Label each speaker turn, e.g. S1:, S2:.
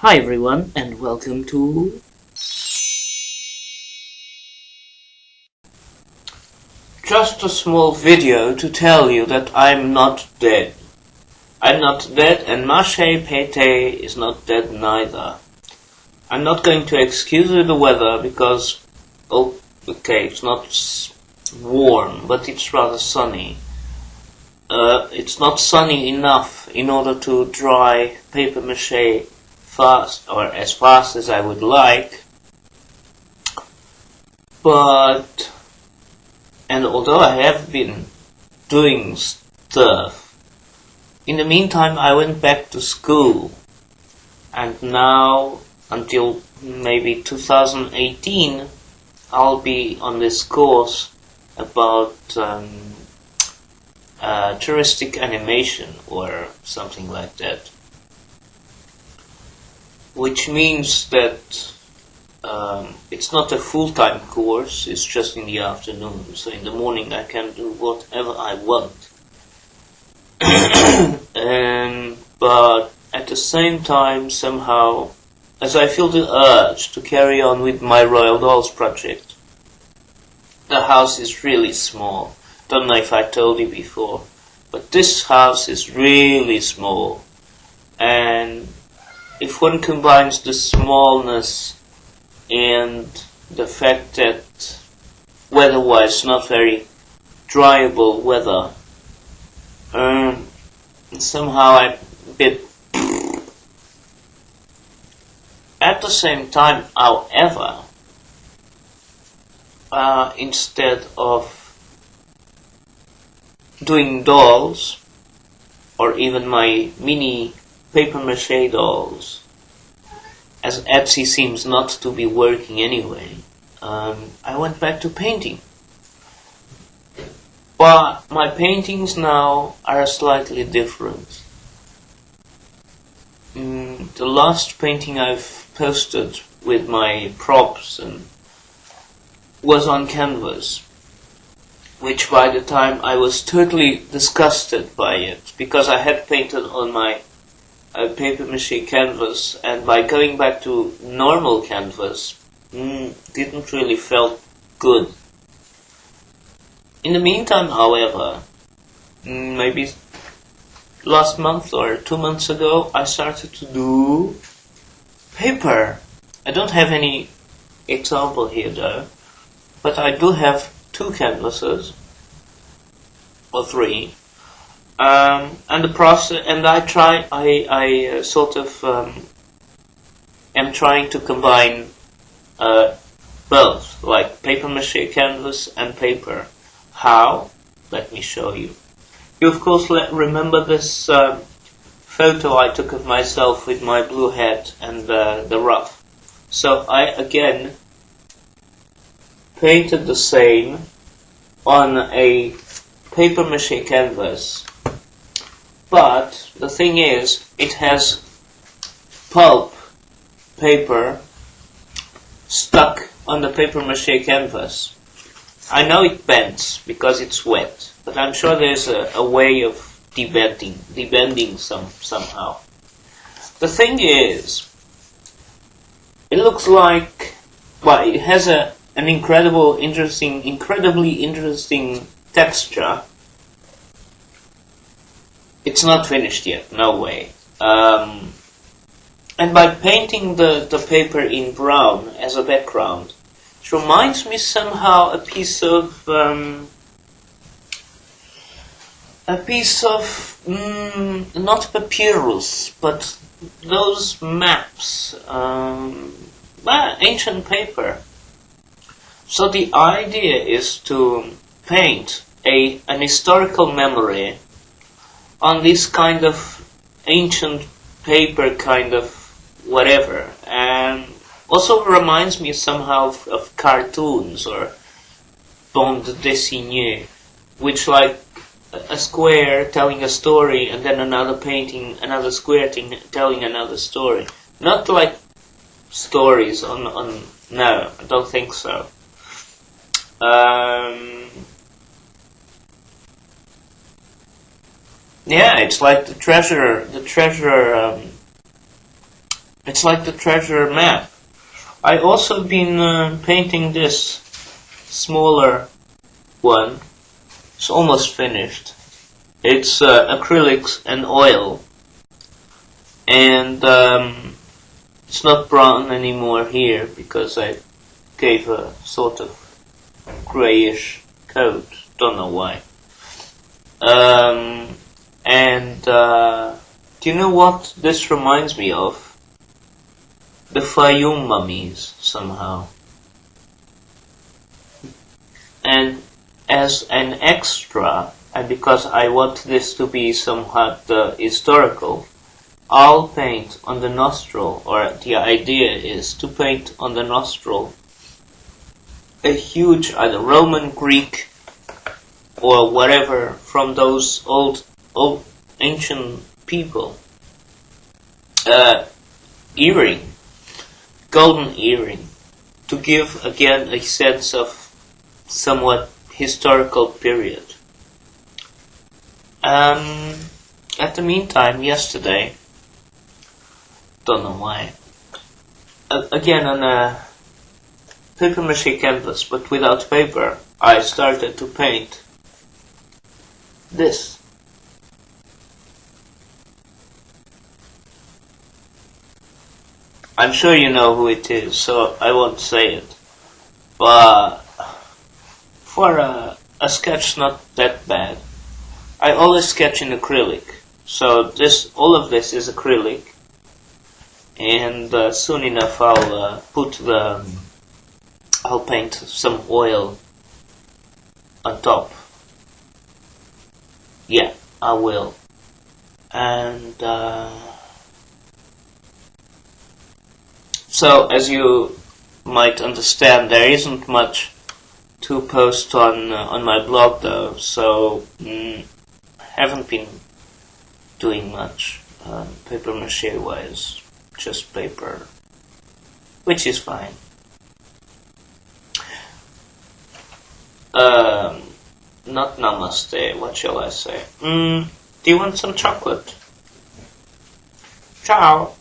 S1: Hi everyone and welcome to just a small video to tell you that I'm not dead. I'm not dead and Mache is not dead neither. I'm not going to excuse the weather because, okay, it's not warm, but it's rather sunny. It's not sunny enough in order to dry paper mache fast, or as fast as I would like, and although I have been doing stuff, in the meantime I went back to school, and now until maybe 2018 I'll be on this course about touristic animation or something like that, which means that it's not a full-time course, it's just in the afternoon, so in the morning I can do whatever I want. But at the same time, somehow, as I feel the urge to carry on with my Royal Dolls project, the house is really small. Don't know if I told you before, but this house is really small, and if one combines the smallness and the fact that weather-wise not very dryable weather, somehow I'm a bit. At the same time, however, instead of doing dolls, or even my mini paper-mache dolls, as Etsy seems not to be working anyway, I went back to painting. But my paintings now are slightly different. The last painting I've posted with my props was on canvas, which by the time I was totally disgusted by it, because I had painted on my paper mache canvas, and by going back to normal canvas, didn't really felt good. In the meantime, however, maybe last month or 2 months ago, I started to do paper. I don't have any example here though, but I do have 2 canvases, or 3. And the process, and I sort of am trying to combine both, like paper mache canvas and paper. How? Let me show you. You of course remember this photo I took of myself with my blue hat and the ruff. So I again painted the same on a paper mache canvas. But the thing is, it has pulp paper stuck on the paper mache canvas. I know it bends because it's wet, but I'm sure there's a way of debending somehow. The thing is, it looks like, well, it has an incredibly interesting texture. It's not finished yet, no way. And by painting the paper in brown as a background, it reminds me somehow a piece of not papyrus, but those maps, ancient paper. So the idea is to paint an historical memory on this kind of ancient paper, kind of whatever, and also reminds me somehow of cartoons or bande dessinée, which like a square telling a story and then another painting, another square telling another story. Not like stories on no, I don't think so. Yeah, it's like the treasure It's like the treasure map. I also been painting this smaller one. It's almost finished. It's acrylics and oil, and it's not brown anymore here because I gave a sort of grayish coat. Don't know why. Do you know what this reminds me of? The Fayoum mummies, somehow. And as an extra, and because I want this to be somewhat historical, I'll paint on the nostril, or the idea is to paint on the nostril a huge, either Roman, Greek, or whatever from those old ancient people, earring, golden earring, to give again a sense of somewhat historical period. At the meantime, yesterday, don't know why, again on a paper mache canvas, but without paper, I started to paint this. I'm sure you know who it is, so I won't say it. But for a sketch not that bad. I always sketch in acrylic, so all of this is acrylic, and soon enough I'll paint some oil on top. Yeah, I will. And so, as you might understand, there isn't much to post on my blog though, so haven't been doing much paper mache wise, just paper, which is fine. Not namaste, what shall I say? Do you want some chocolate? Ciao!